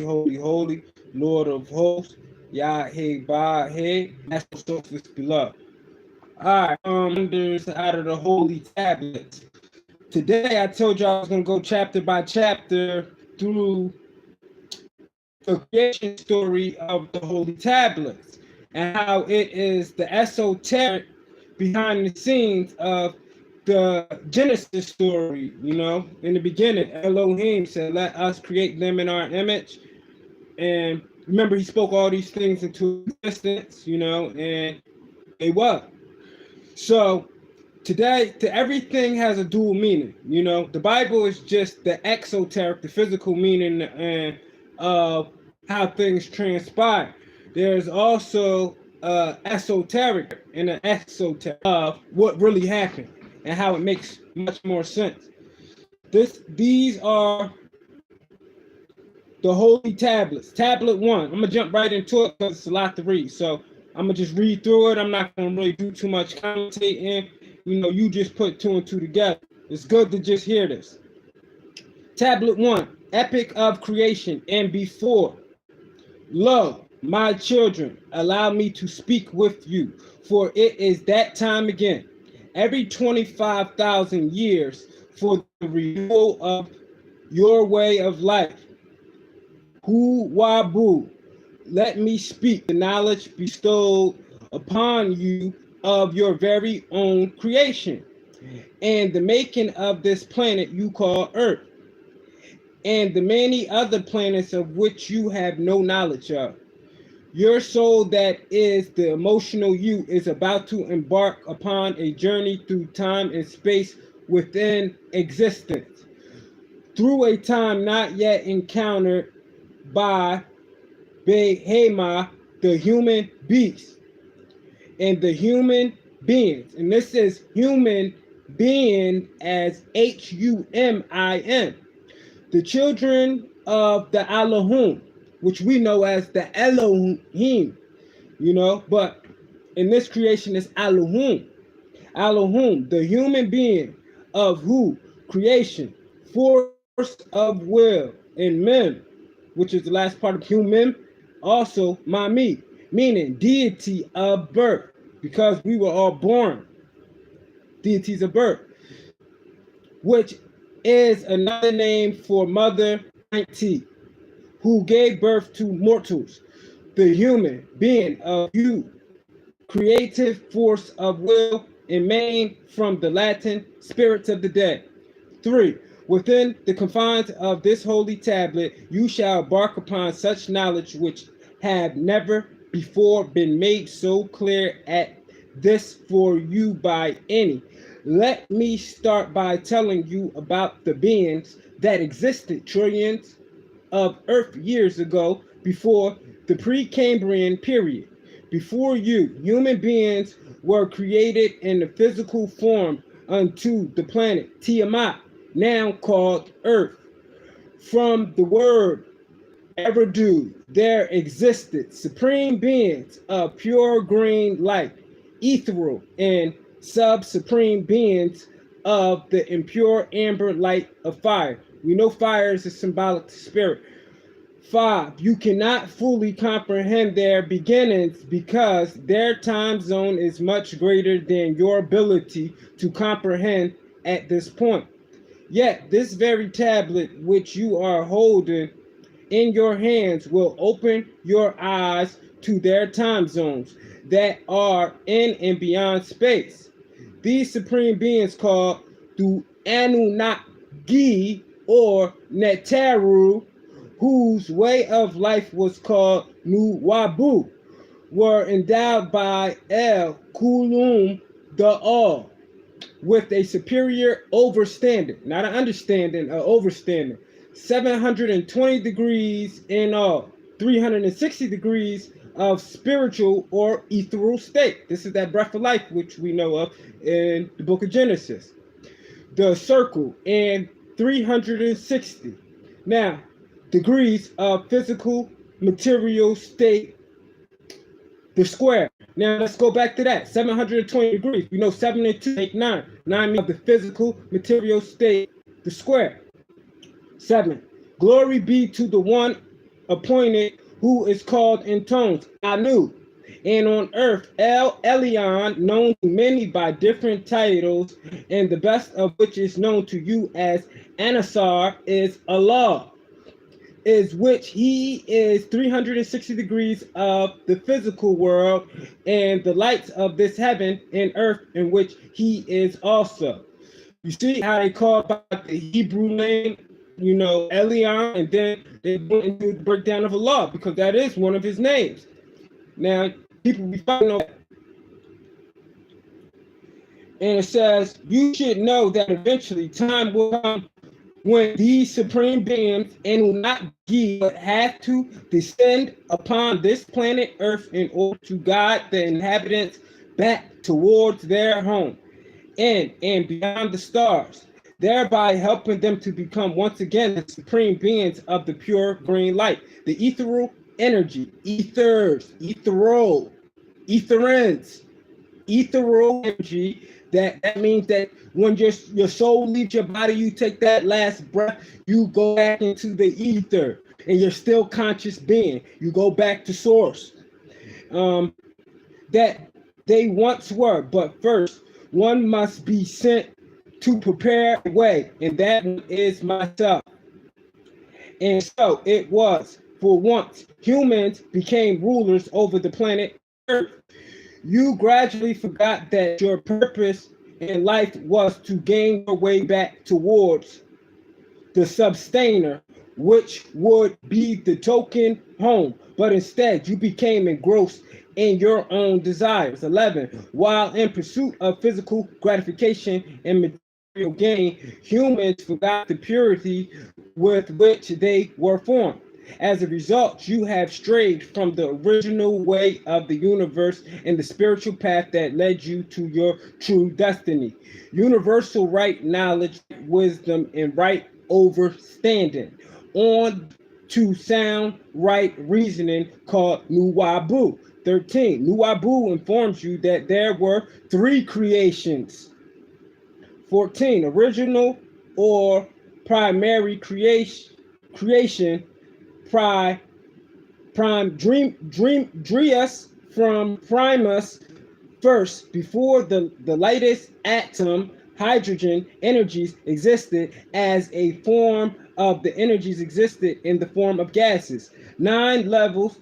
holy, holy, Lord of hosts, Yah hey ba hey, that's the source below. Alright, wonders out of the holy tablets. Today I told you I was gonna go chapter by chapter through the creation story of the holy tablets and how it is the esoteric behind the scenes of the Genesis story. In the beginning, Elohim said, "Let us create them in our image." And remember, he spoke all these things into existence, and they were. So today, everything has a dual meaning. The Bible is just the exoteric, the physical meaning and of how things transpire. There's also esoteric and an exoteric of what really happened and how it makes much more sense. These are the holy tablets. Tablet 1. I'm gonna jump right into it because it's a lot to read. So I'm gonna just read through it. I'm not gonna really do too much commentating. You just put two and two together. It's good to just hear this. Tablet 1. Epic of creation and before. Lo, my children, allow me to speak with you, for it is that time again. Every 25,000 years for the renewal of your way of life. Hu Wabu, let me speak the knowledge bestowed upon you of your very own creation and the making of this planet you call Earth and the many other planets of which you have no knowledge of. Your soul, that is the emotional you, is about to embark upon a journey through time and space within existence, through a time not yet encountered by Behema, the human beast, and the human beings. And this is human being as Humin. The children of the Elohim, which we know as the Elohim, but in this creation is Elohim. Elohim, the human being of who? Creation, force of will, and mem, which is the last part of human, also mami, meaning deity of birth, because we were all born deities of birth, which is another name for Mother 19, who gave birth to mortals, the human being of you, creative force of will, and main from the Latin spirits of the dead. 3. Within the confines of this holy tablet, you shall embark upon such knowledge which have never before been made so clear at this for you by any. Let me start by telling you about the beings that existed trillions of Earth years ago, before the Precambrian period. Before you, human beings were created in the physical form unto the planet Tiamat, now called Earth. From the word Eridu, there existed supreme beings of pure green light, ethereal, and sub-supreme beings of the impure amber light of fire. We know fire is a symbolic spirit. 5. You cannot fully comprehend their beginnings because their time zone is much greater than your ability to comprehend at this point. Yet this very tablet which you are holding in your hands will open your eyes to their time zones that are in and beyond space. These supreme beings called the Anunnaki or Netaru, whose way of life was called Nuwabu, were endowed by El Kulum the All with a superior overstanding, not an understanding, an overstanding. 720 degrees in all, 360 degrees of spiritual or ethereal state. This is that breath of life which we know of in the book of Genesis. The circle and 360. Now, degrees of physical material state, the square. Now let's go back to that. 720 degrees. We know 7 and 2 make 9. 9 means the physical material state, the square. 7. Glory be to the one appointed, who is called in tones Anu. And on earth, El Elyon, known to many by different titles, and the best of which is known to you as Anasar, is Allah, is which he is 360 degrees of the physical world and the lights of this heaven and earth in which he is also. You see how they call by the Hebrew name, Elion, and then they go into the breakdown of Allah because that is one of his names. Now, people be fighting over that. And it says, you should know that eventually time will come when these supreme beings, and will not be, but have to descend upon this planet Earth in order to guide the inhabitants back towards their home and beyond the stars, thereby helping them to become once again the supreme beings of the pure green light, the ethereal energy, ethereal energy. That means that when your soul leaves your body, you take that last breath, you go back into the ether, and you're still conscious being. You go back to source. That they once were, but first one must be sent to prepare a way, and that is myself. And so it was. For once humans became rulers over the planet Earth, you gradually forgot that your purpose in life was to gain your way back towards the sustainer, which would be the token home. But instead, you became engrossed in your own desires. 11. While in pursuit of physical gratification and material gain, humans forgot the purity with which they were formed. As a result, you have strayed from the original way of the universe and the spiritual path that led you to your true destiny. Universal right knowledge, wisdom, and right overstanding. On to sound right reasoning called Nuwabu. 13. Nuwabu informs you that there were 3 creations. 14. Original or primary creation. Prime Drius from Primus first, before the lightest atom, hydrogen energies existed as a form of the energies existed in the form of gases. 9 levels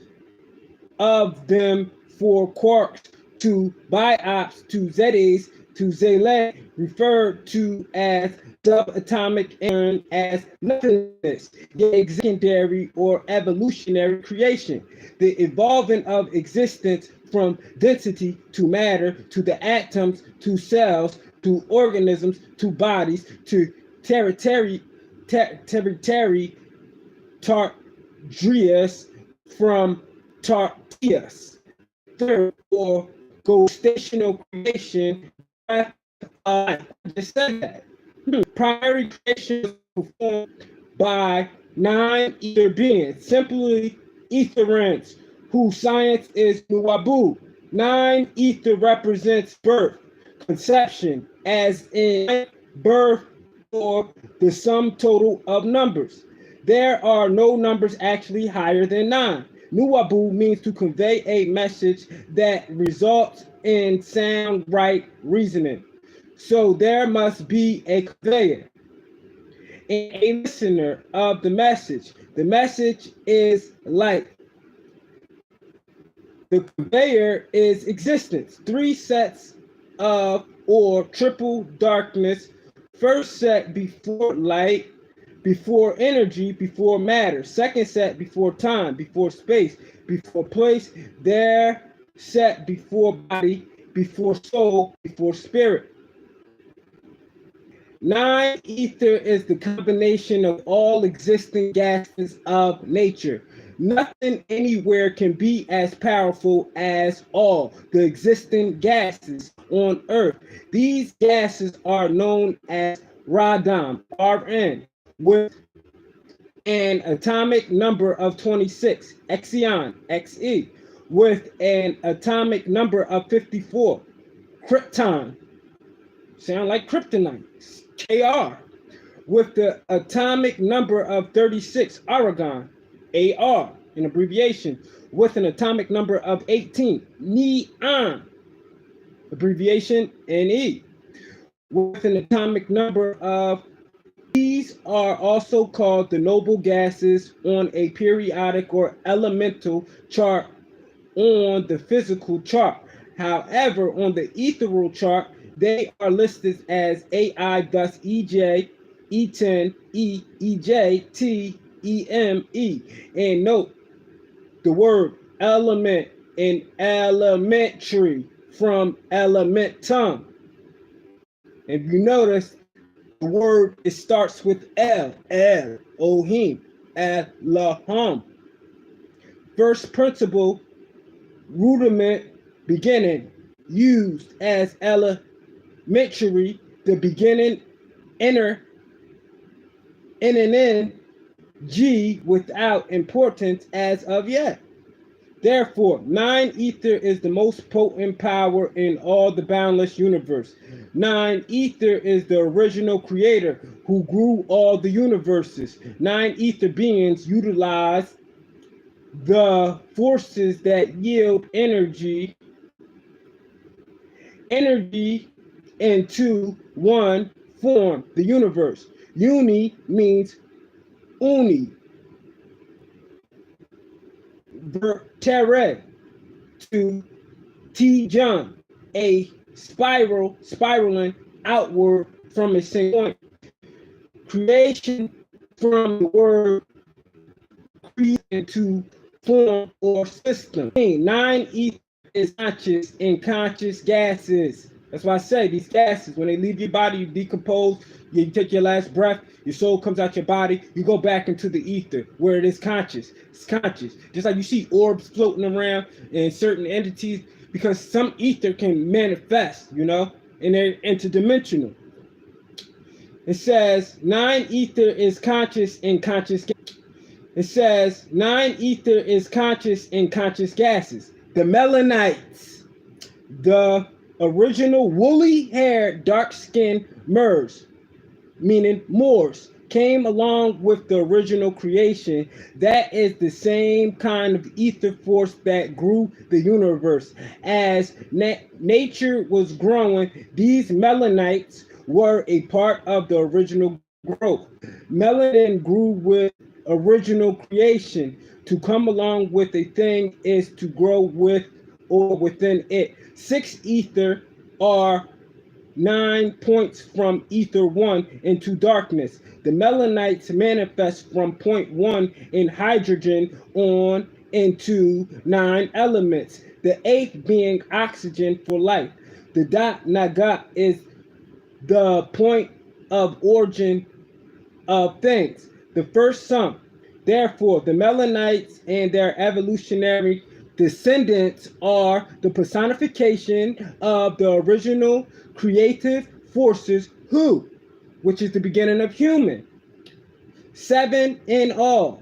of them, for quarks to biops to zetas to zele, referred to as subatomic and as nothingness, yet secondary or evolutionary creation, the evolving of existence from density to matter to the atoms to cells to organisms to bodies to territory Tartarius from Tartius. Third, or gestational creation. I just said that. Primary creation is performed by 9 ether beings, simply etherants, whose science is Nuwabu. 9 ether represents birth, conception, as in birth, or the sum total of numbers. There are no numbers actually higher than 9. Nuwabu means to convey a message that results in sound right reasoning. So there must be a conveyor and a listener of the message. The message is light. The conveyor is existence. 3 sets of or triple darkness. First set before light, before energy, before matter. Second set before time, before space, before place. There set before body, before soul, before spirit. 9 ether is the combination of all existing gases of nature. Nothing anywhere can be as powerful as all the existing gases on earth. These gases are known as Radon, Rn, with an atomic number of 26, Exion, Xe, with an atomic number of 54, Krypton, sound like kryptonite, Kr, with the atomic number of 36, Argon, AR, an abbreviation, with an atomic number of 18. Neon, abbreviation Ne, with an atomic number of. These are also called the noble gases on a periodic or elemental chart on the physical chart. However, on the ethereal chart, they are listed as AI, thus EJ, E10, E, EJ, T, EM, E. And note the word element in elementary from elementum. If you notice, the word, it starts with El, Ohim, Elohim. First principle, rudiment, beginning, used as elementary, the beginning, inner, in, G, without importance as of yet. Therefore, 9 ether is the most potent power in all the boundless universe. 9 ether is the original creator who grew all the universes. 9 ether beings utilize the forces that yield energy into one form, the universe. Uni means uni, vertere, to T-John, a spiraling outward from a single point. Creation from the word create into form or system. 9 ether is conscious and conscious gases. That's why I say these gases, when they leave your body, you decompose, you take your last breath, your soul comes out your body, you go back into the ether where it is conscious. It's conscious. Just like you see orbs floating around in certain entities, because some ether can manifest, and they're interdimensional. It says 9 ether is conscious and conscious. It says 9 ether is conscious and conscious gases. The melanites, the original woolly-haired, dark-skinned Moors, meaning Moors, came along with the original creation. That is the same kind of ether force that grew the universe. As nature was growing, these melanites were a part of the original growth. Melanin grew with original creation. To come along with a thing is to grow with or within it. 6 ether are 9 points from ether 1 into darkness. The melanites manifest from point 1 in hydrogen on into 9 elements, the 8th being oxygen for life. The dot naga is the point of origin of things, the first sum. Therefore, the melanites and their evolutionary descendants are the personification of the original creative forces who, which is the beginning of human. 7 in all.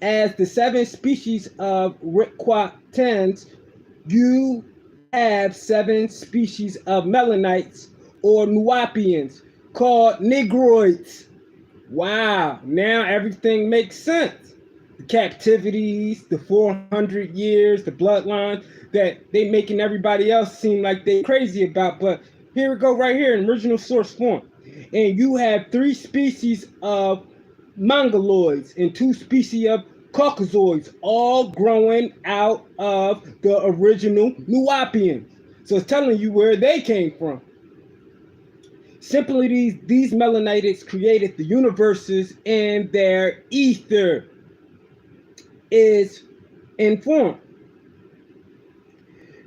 As the 7 species of Riquatans, you have 7 species of melanites or Nuapians called Negroids. Wow, now everything makes sense. The captivities, the 400 years, the bloodline that they making everybody else seem like they crazy about. But here we go right here in original source form. And you have 3 species of Mongoloids and 2 species of Caucasoids, all growing out of the original Nuapians. So it's telling you where they came from. Simply, these melanites created the universes, and their ether is in form.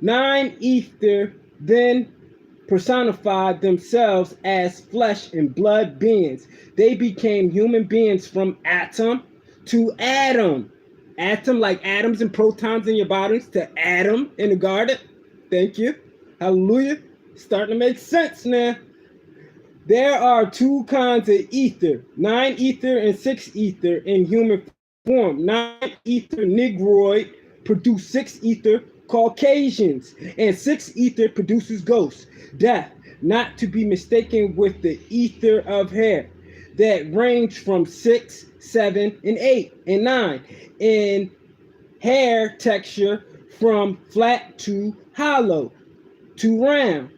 9 ether then personified themselves as flesh and blood beings. They became human beings from atom to atom. Atom like atoms and protons in your bodies to atom in the garden. Thank you. Hallelujah. Starting to make sense now. There are 2 kinds of ether, 9 ether and 6 ether in human form. 9 ether Negroid produce 6 ether Caucasians, and 6 ether produces ghosts, death, not to be mistaken with the ether of hair. that range from 6, 7, and 8, and 9 in hair texture from flat to hollow to round.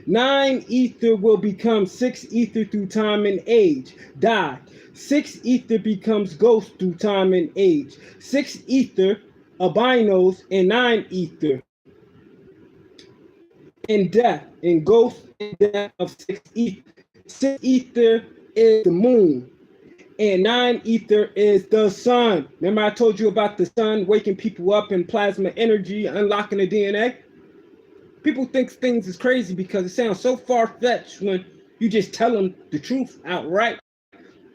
9 ether will become 6 ether through time and age. Die. 6 ether becomes ghost through time and age. 6 ether albinos and 9 ether in death, in ghost and death of 6 ether. 6 ether is the moon, and 9 ether is the sun. Remember I told you about the sun waking people up in plasma energy, unlocking the DNA? People think things is crazy because it sounds so far-fetched when you just tell them the truth outright.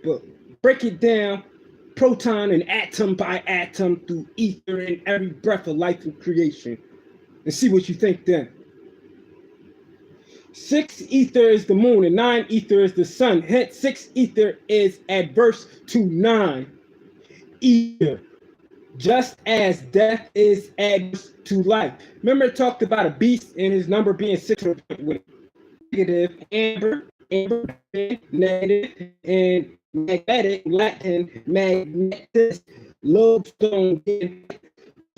But break it down proton and atom by atom through ether and every breath of life and creation, and see what you think then. 6 ether is the moon and 9 ether is the sun. Hence, 6 ether is adverse to 9 ether. Just as death is adverse to life. Remember, it talked about a beast and his number being 6 with negative, amber, negative, and magnetic, Latin, magnetic, lodestone,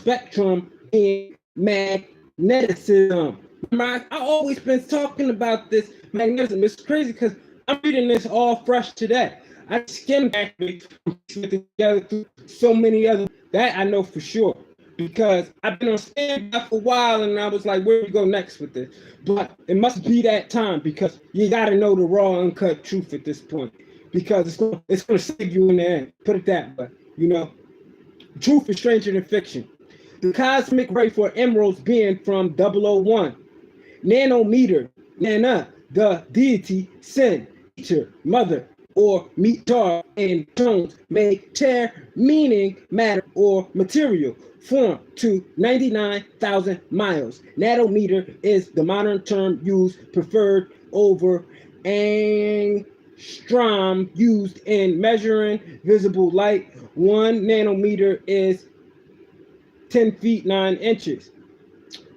spectrum, and magnetism. I always been talking about this magnetism. It's crazy because I'm reading this all fresh today. I skimmed actually together through so many other that I know for sure because I've been on standby for a while and I was like, where do we go next with this? But it must be that time because you got to know the raw, uncut truth at this point because it's going to save you in the end. Put it that way, you know. Truth is stranger than fiction. The cosmic ray for emeralds being from 001. Nanometer, Nana, the deity, sin, teacher, mother, or meter and tones may tear meaning, matter, or material form to 99,000 miles. Nanometer is the modern term used preferred over angstrom used in measuring visible light. 1 nanometer is 10 feet 9 inches.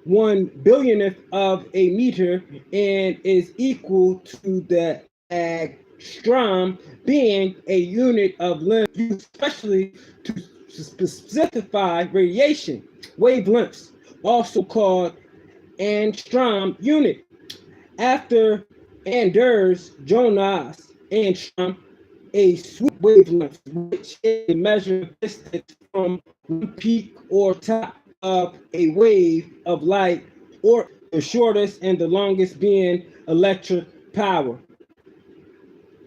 1 billionth of a meter and is equal to the angstrom, being a unit of length used especially to specify radiation wavelengths, also called angstrom unit. After Anders Jonas angstrom, a sweep wavelength, which is a measure of distance from one peak or top of a wave of light, or the shortest and the longest being electric power.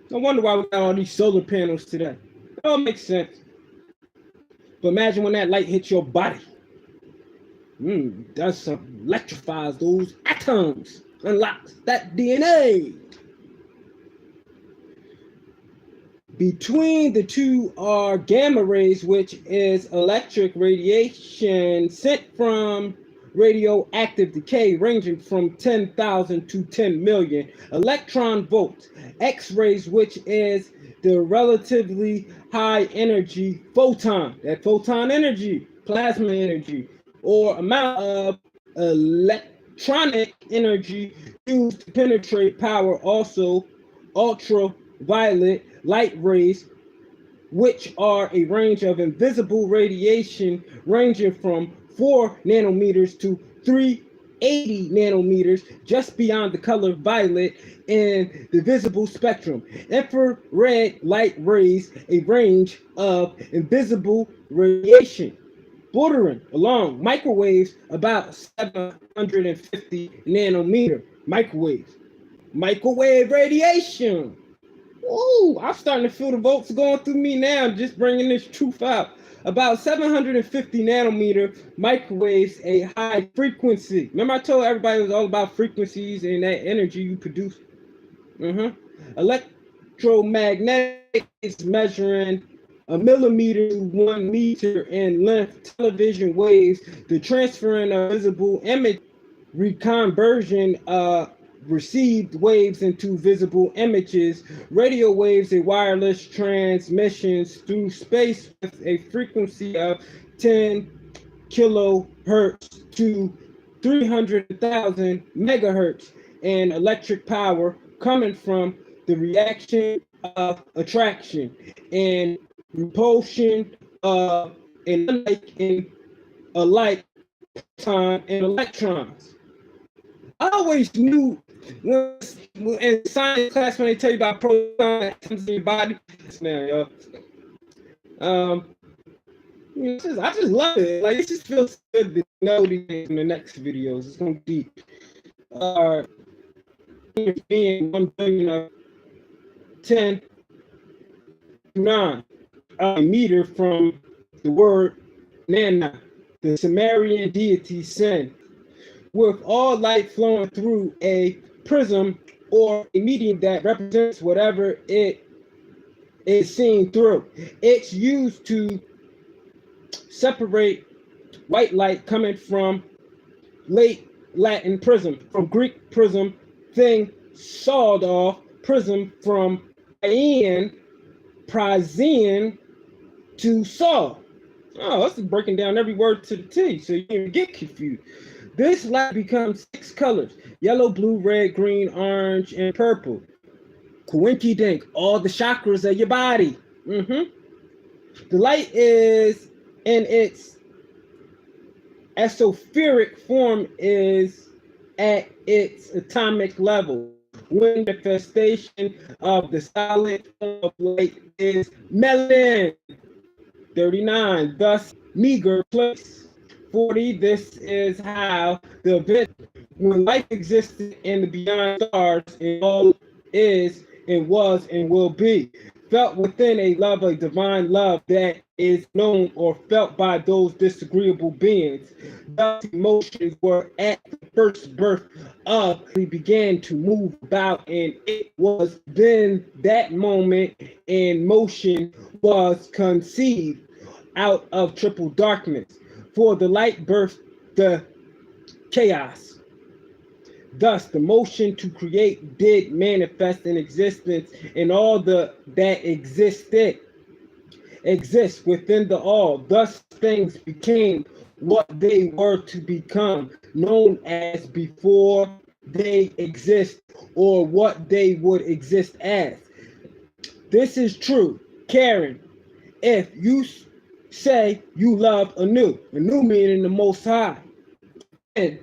No wonder why we got all these solar panels today. It all makes sense. But imagine when that light hits your body. Does something, electrifies those atoms, unlocks that DNA. Between the two are gamma rays, which is electric radiation sent from radioactive decay ranging from 10,000 to 10 million electron volts. X-rays, which is the relatively high energy photon, that photon energy, plasma energy, or amount of electronic energy used to penetrate power. Also, ultraviolet light rays, which are a range of invisible radiation ranging from 4 nanometers to 380 nanometers, just beyond the color violet in the visible spectrum. Infrared light rays, a range of invisible radiation bordering along microwaves about 750 nanometer. Microwave radiation. Ooh, I'm starting to feel the volts going through me now, just bringing this truth out. About 750 nanometer microwaves, a high frequency. Remember I told everybody it was all about frequencies and that energy you produce? Electromagnetic is measuring a millimeter to 1 meter in length. Television waves, the transferring of visible image, reconversion received waves into visible images. Radio waves, a wireless transmissions through space with a frequency of 10 kilohertz to 300,000 megahertz, and electric power coming from the reaction of attraction and repulsion of an unlike in a like time and electrons. I always knew when in science class when they tell you about proton atoms in your body. Now, yo. I just love it. Like it just feels good to know these things in the next videos. It's gonna be being 1 billion of 10 to 9 a meter from the word Nana, the Sumerian deity Sin, with all light flowing through a prism or a medium that represents whatever it is seen through. It's used to separate white light coming from late Latin prism, from Greek prism, thing sawed off prism from Praesian to saw. Oh, this is breaking down every word to the T, so you don't get confused. This light becomes 6 colors: yellow, blue, red, green, orange, and purple. Coinky dink, all the chakras of your body. The light is in its esoteric form is at its atomic level. When manifestation of the solid form of light is melanin. 39, thus meager place. 40, this is how the event when life existed in the beyond stars and all is and was and will be, felt within a love, a divine love that is known or felt by those disagreeable beings. Thus emotions were at the first birth of, we began to move about, and it was then that moment in motion was conceived out of triple darkness. For the light birthed the chaos. Thus, the motion to create did manifest in existence, and all that exists within the all. Thus, things became what they were to become, known as before they exist, or what they would exist as. This is true, Karen. If you say you love Anu meaning the Most High, and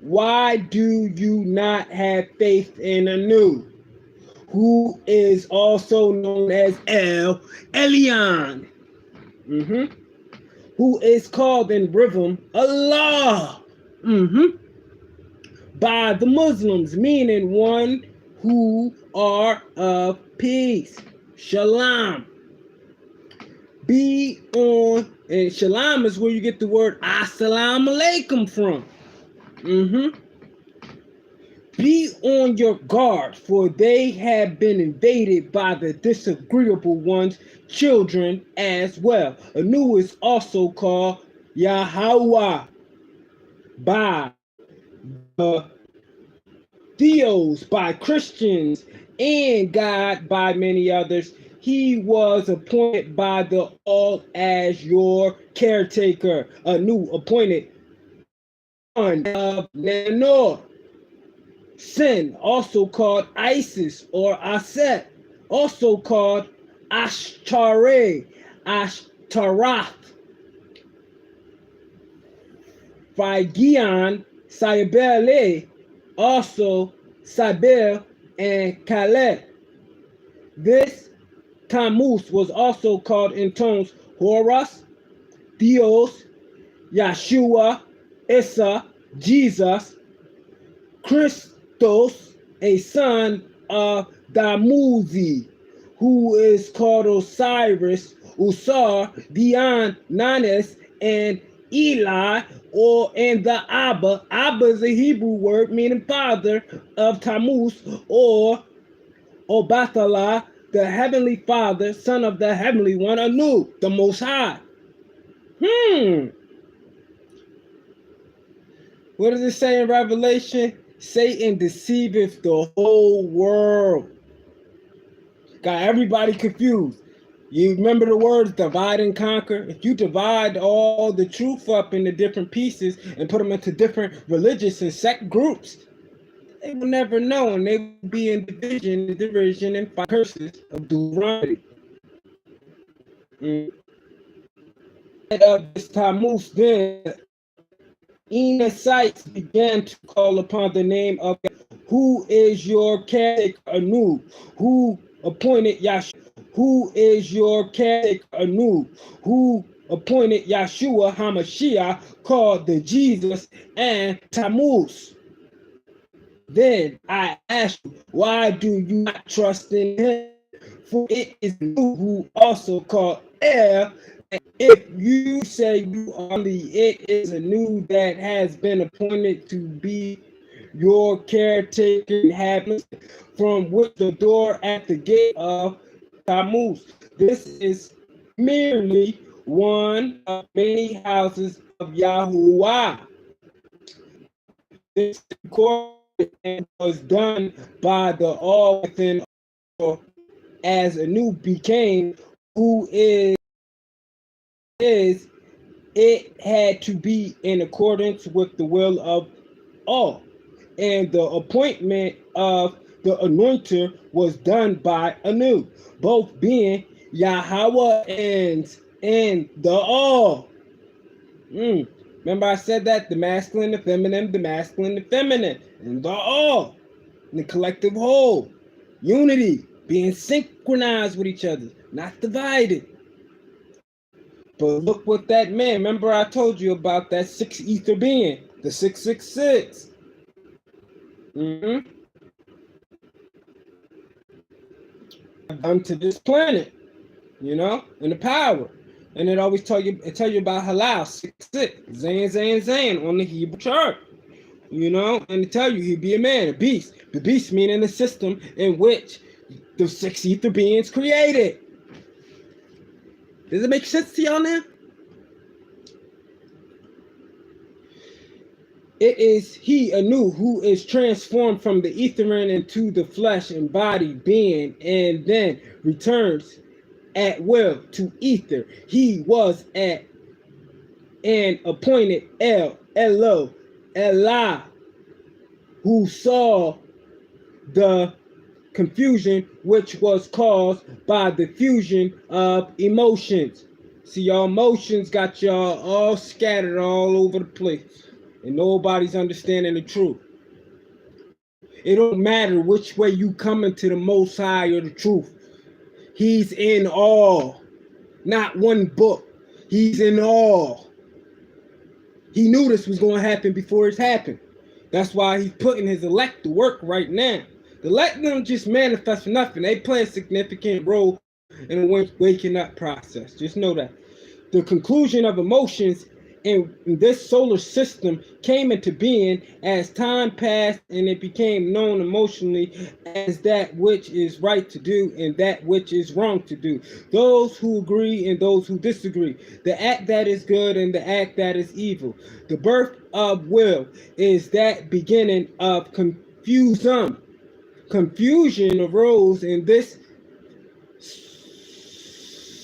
why do you not have faith in Anu, who is also known as El Elyon, who is called in rhythm Allah, by the Muslims, meaning one who are of peace, Shalom. Be on, and Shalom is where you get the word Assalamu alaikum from. Be on your guard, for they have been invaded by the disagreeable ones, children as well. Anu is also called Yahweh by the Theos, by Christians, and God by many others. He was appointed by the all as your caretaker. Anu appointed one of Nanor. Sin, also called Isis or Aset, also called Ashtare, Ashtaroth, Phrygian, Cybele, also Cybele and Calais. This Tammuz was also called in tones Horus, Theos, Yeshua, Issa, Jesus, Christos, a son of Damuzi, who is called Osiris, Usar, Dion, Nanes, and Eli, and the Abba. Abba is a Hebrew word meaning father of Tammuz, or Obathala, the heavenly father, son of the heavenly one, Anu, the Most High. What does it say in Revelation? Satan deceiveth the whole world. Got everybody confused. You remember the words divide and conquer? If you divide all the truth up into different pieces and put them into different religious and sect groups, They will never know, and they will be in division, derision, and fight curses of Deuteronomy. Of this Tammuz, then Enosites began to call upon the name of who is your caretaker Anu, who appointed Yahshua, who is your caretaker Anu, who appointed Yahshua HaMashiach, called the Jesus and Tammuz. Then I ask you, why do you not trust in him? For it is you who also called Er. If you say you are the, it is a new that has been appointed to be your caretaker inhabitants, from which the door at the gate of Tammuz. This is merely one of many houses of Yahuwah. This was done by the all within all, as a new became who is, it had to be in accordance with the will of all. And the appointment of the anointer was done by Anu, both being Yahweh and the all. Remember I said that? The masculine, the feminine, and the all. And the collective whole. Unity, being synchronized with each other, not divided. But look what that man, remember I told you about that six ether being, the 666. Done to this planet, and the power. And it always tell you about halal, 666, Zayn on the Hebrew chart. And it tell you he'd be a man, a beast. The beast meaning the system in which the six ether beings created. Does it make sense to y'all now? It is he, Anu, who is transformed from the etherian into the flesh and body being, and then returns at will to ether. He was at and appointed Elo, Elah, who saw the confusion which was caused by the fusion of emotions. See, y'all emotions got y'all all scattered all over the place, and nobody's understanding the truth. It don't matter which way you coming to the Most High or the truth. He's in all, not one book. He's in all. He knew this was going to happen before it happened. That's why he's putting his elect to work right now. The elect don't just manifest for nothing. They play a significant role in the waking up process. Just know that. The conclusion of emotions in this solar system came into being as time passed, and it became known emotionally as that which is right to do and that which is wrong to do. Those who agree and those who disagree. The act that is good and the act that is evil. The birth of will is that beginning of confusion. Confusion arose in this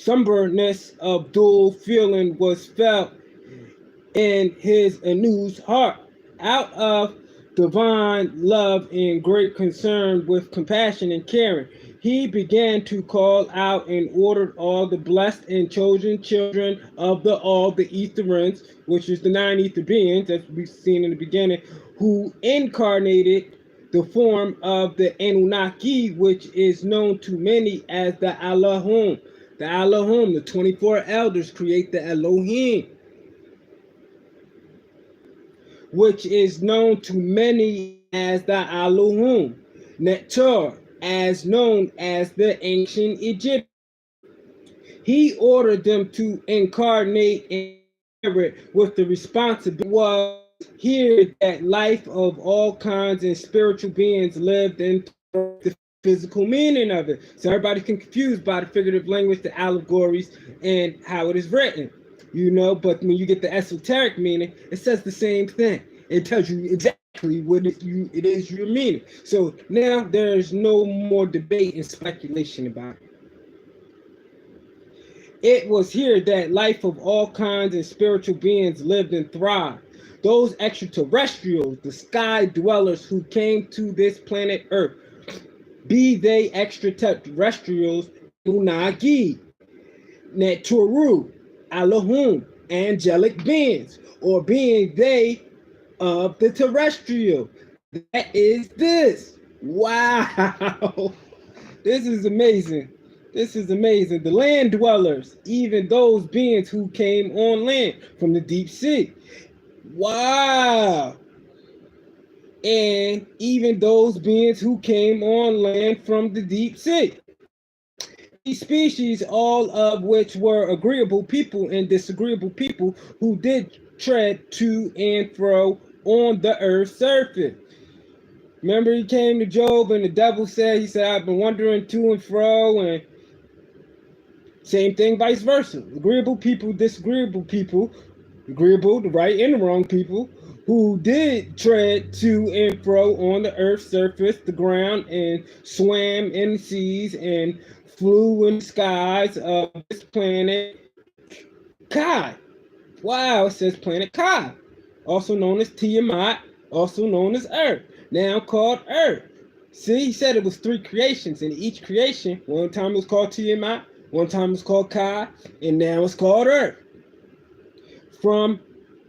somberness of dual feeling was felt in his Anu's heart. Out of divine love and great concern with compassion and caring, he began to call out and ordered all the blessed and chosen children of the Etherians, which is the 9 ether beings, as we've seen in the beginning, who incarnated the form of the Anunnaki, which is known to many as the Allahum. The Allahum, the 24 elders create the Elohim, which is known to many as the Elohim. Netur, as known as the ancient Egypt. He ordered them to incarnate and inherit with the responsibility was here that life of all kinds and spiritual beings lived in the physical meaning of it. So everybody's confused by the figurative language, the allegories, and how it is written. But when you get the esoteric meaning, it says the same thing. It tells you exactly what it is you're meaning. So now there's no more debate and speculation about it. It was here that life of all kinds and spiritual beings lived and thrived. those extraterrestrials, the sky dwellers who came to this planet Earth, be they extraterrestrials, Unagi, Neturu, Allahum, angelic beings, or being they of the terrestrial. That is this. Wow. This is amazing. This is amazing. The land dwellers, even those beings who came on land from the deep sea. Wow. And even those beings who came on land from the deep sea. These species, all of which were agreeable people and disagreeable people who did tread to and fro on the earth's surface. Remember, he came to Job and the devil said, he said, I've been wandering to and fro, and same thing, vice versa. Agreeable people, disagreeable people, agreeable, the right and the wrong people, who did tread to and fro on the earth's surface, the ground, and swam in the seas and flew in the skies of this planet Kai. Wow, it says planet Kai, also known as Tiamat, also known as Earth, now called Earth. See, he said it was 3 creations, and each creation, one time it was called Tiamat, one time it was called Kai, and now it's called Earth. From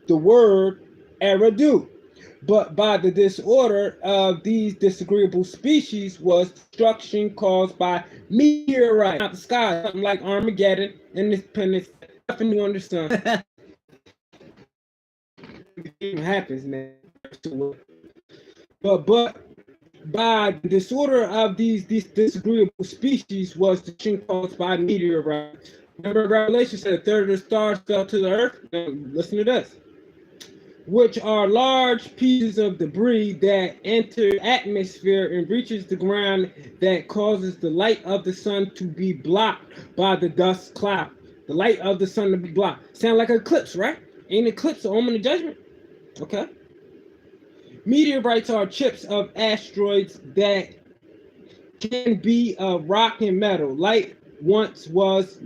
the word Eridu. But by the disorder of these disagreeable species was destruction caused by meteorite out the sky, something like Armageddon, and this planet, nothing new under the sun. It happens, man. But by the disorder of these disagreeable species was destruction caused by meteorite. Remember, Revelation said a third of the stars fell to the earth. Now, listen to this. Which are large pieces of debris that enter the atmosphere and reaches the ground, that causes the light of the sun to be blocked by the dust cloud. The light of the sun to be blocked. Sound like an eclipse, right? Ain't eclipse an omen of judgment? Okay. Meteorites are chips of asteroids that can be of rock and metal. Light once was,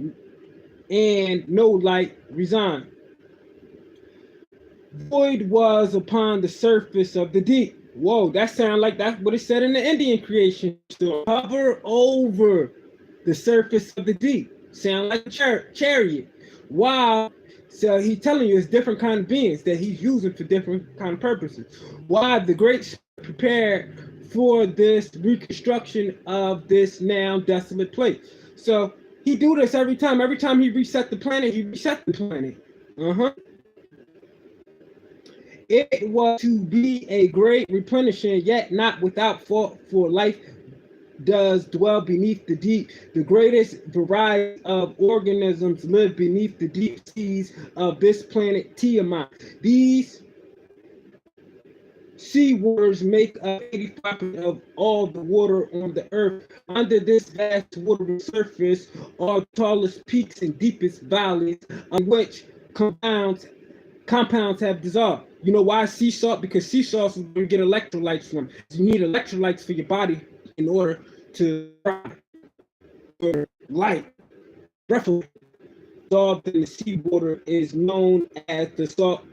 and no light resigned. Void was upon the surface of the deep. Whoa, that sounds like that's what it said in the Indian creation story. Hover over the surface of the deep. Sound like a chariot. Wow. So he's telling you it's different kind of beings that he's using for different kind of purposes. Why the great prepared for this reconstruction of this now desolate place. So he do this every time. Every time he reset the planet, he reset the planet. It was to be a great replenishing, yet not without fault, for life does dwell beneath the deep. The greatest variety of organisms live beneath the deep seas of this planet Tiamat. These sea waters make up 85% of all the water on the earth. Under this vast watery surface are the tallest peaks and deepest valleys, on which compounds have dissolved. You know why sea salt? Because sea salt is where you get electrolytes from. You need electrolytes for your body in order to for light. Roughly dissolved in the seawater is known as the salt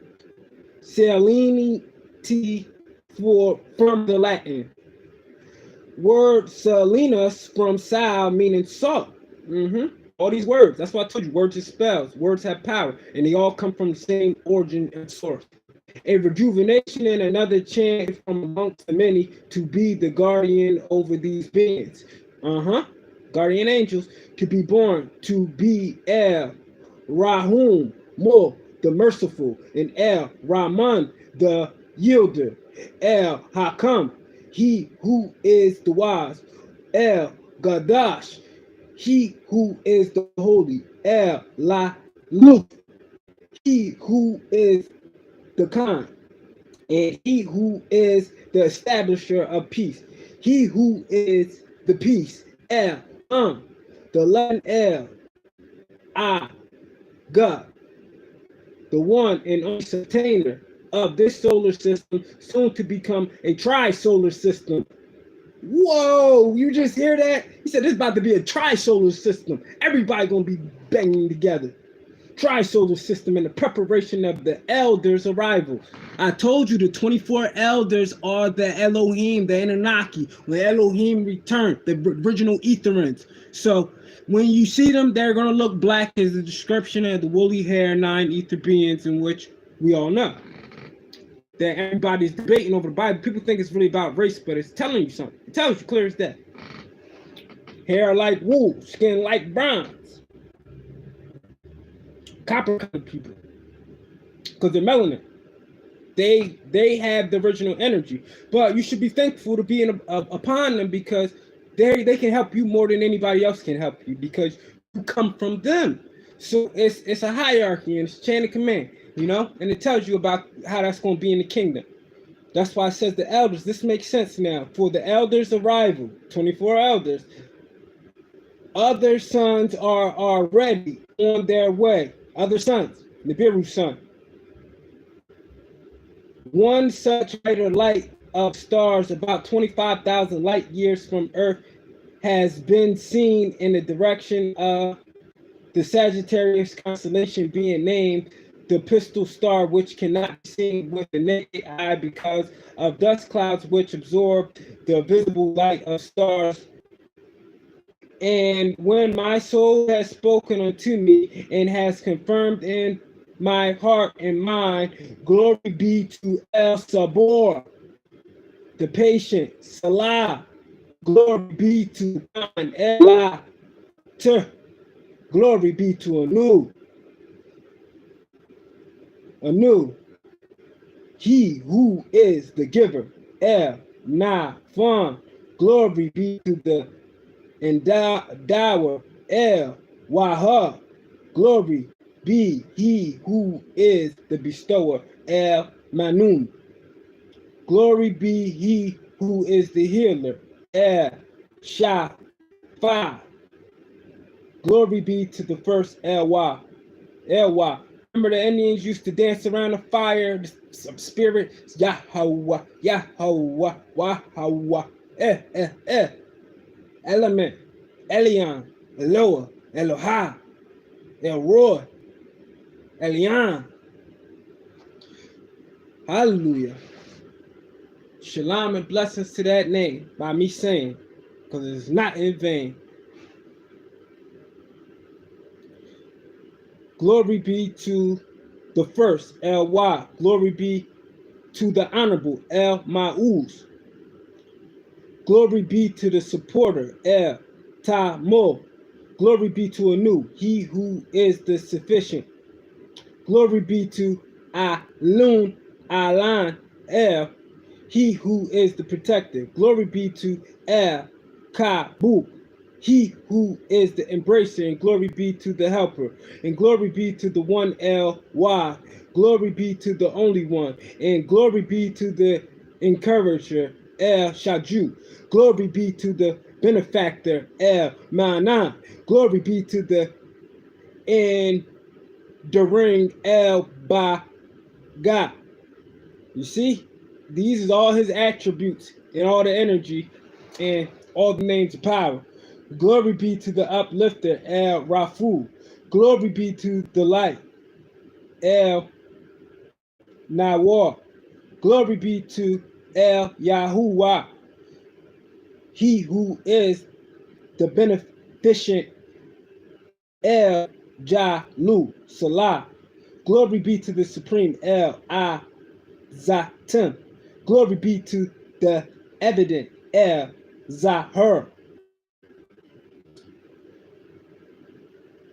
salinity from the Latin word salinus, from sal, meaning salt. All these words, that's why I told you, words are spells, words have power, and they all come from the same origin and source. A rejuvenation and another chant from amongst the many to be the guardian over these beings. Guardian angels, to be born, to be El Rahum, Mo, the merciful, and El Rahman, the yielder, El Hakam, he who is the wise, El Gadash, he who is the holy, El La Lut, he who is the kind, and he who is the establisher of peace, he who is the peace, El the loving El God, the one and only sustainer of this solar system, soon to become a tri-solar system. Whoa, you just hear that? He said this is about to be a tri-solar system. Everybody gonna be banging together. tri-solar system and the preparation of the elders' arrival. I told you the 24 elders are the Elohim, the Anunnaki, when Elohim returned, the original Etherans. So when you see them, they're going to look black as the description of the woolly hair 9 ether beings, in which we all know that everybody's debating over the Bible. People think it's really about race, but it's telling you something. It tells you clear as day. Hair like wool, skin like bronze. Copper colored people, because they're melanin. They have the original energy, but you should be thankful to be upon them, because they can help you more than anybody else can help you, because you come from them. So it's a hierarchy and it's chain of command, you know, and it tells you about how that's going to be in the kingdom. That's why it says the elders. This makes sense now. For the elders' arrival, 24 elders, other sons are ready on their way. Other sons, Nibiru's son. One such brighter light of stars about 25,000 light years from Earth has been seen in the direction of the Sagittarius constellation, being named the Pistol Star, which cannot be seen with the naked eye because of dust clouds which absorb the visible light of stars. And when my soul has spoken unto me and has confirmed in my heart and mind, glory be to El Sabor, the patient, Salah, glory be to God, Elah, glory be to Anu, he who is the giver, El Nafan, glory be to the Endower, El Wahab, glory be he who is the bestower, El Manun, glory be he who is the healer, El Shafa, glory be to the first El Wa. Remember the Indians used to dance around the fire, some spirit, Yahweh, Yahweh, Wahweh, Element, Elion, Eloah, Elohah, Elroy, Elion. Hallelujah. Shalom and blessings to that name by me saying, because it is not in vain. Glory be to the first, El Wa. Glory be to the honorable, El Ma'uz. Glory be to the supporter, El Tamo. Glory be to Anu, he who is the sufficient. Glory be to Alun, Alan, El, he who is the protector. Glory be to El Kabu, he who is the embracer. And glory be to the helper. And glory be to the one El Wa. Glory be to the only one. And glory be to the encourager, El Shaju. Glory be to the benefactor, El Mana. Glory be to the enduring, El Baga. You see, these are all his attributes and all the energy and all the names of power. Glory be to the uplifter, El Rafu. Glory be to the light, El Nawar. Glory be to El Yahuwah, he who is the beneficent, El Jalu Salah. Glory be to the supreme, El Azatim. Glory be to the evident, El Zahir.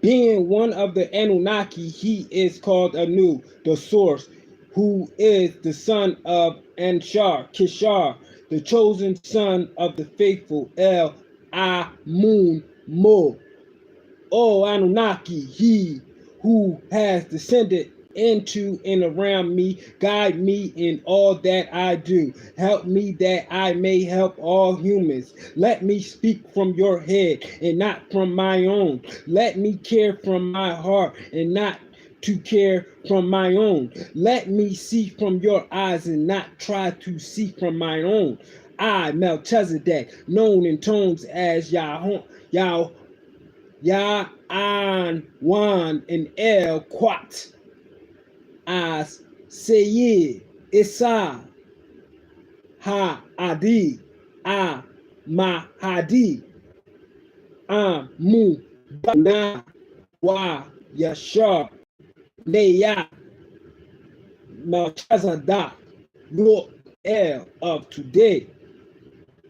Being one of the Anunnaki, he is called Anu, the source, who is the son of Anshar, Kishar, the chosen son of the faithful, El Amun Mo. O Anunnaki, he who has descended into and around me, guide me in all that I do. Help me that I may help all humans. Let me speak from your head and not from my own. Let me care from my heart and not to care from my own. Let me see from your eyes and not try to see from my own. I, Melchizedek, known in tones as Yah An, Wan, and El Quat, As, Seye, Isa, Ha, Adi, A, Mahadi, Mu, Na, Wa, Yashar, Neya, Melchizedek, Lord El of today.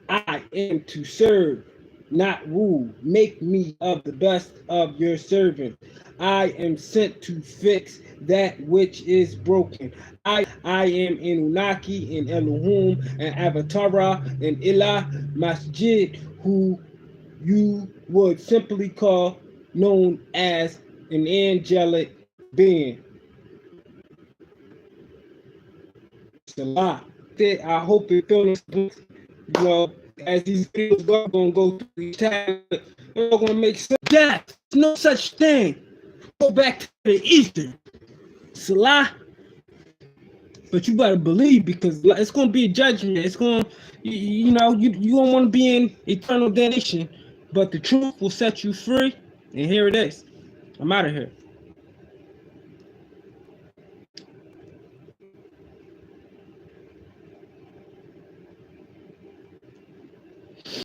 I am to serve, not rule. Make me of the best of your servant. I am sent to fix that which is broken. I am Anunnaki and Elohim and Avatara and Ilah Masjid, who you would simply call known as an angelic being. Salah. I hope it feels, as these videos go, gonna go through these tabs, they're gonna make sense. Death, no such thing. Go back to the Eastern. Salah. But you better believe, because it's gonna be a judgment. It's gonna, you don't want to be in eternal damnation, but the truth will set you free. And here it is. I'm out of here.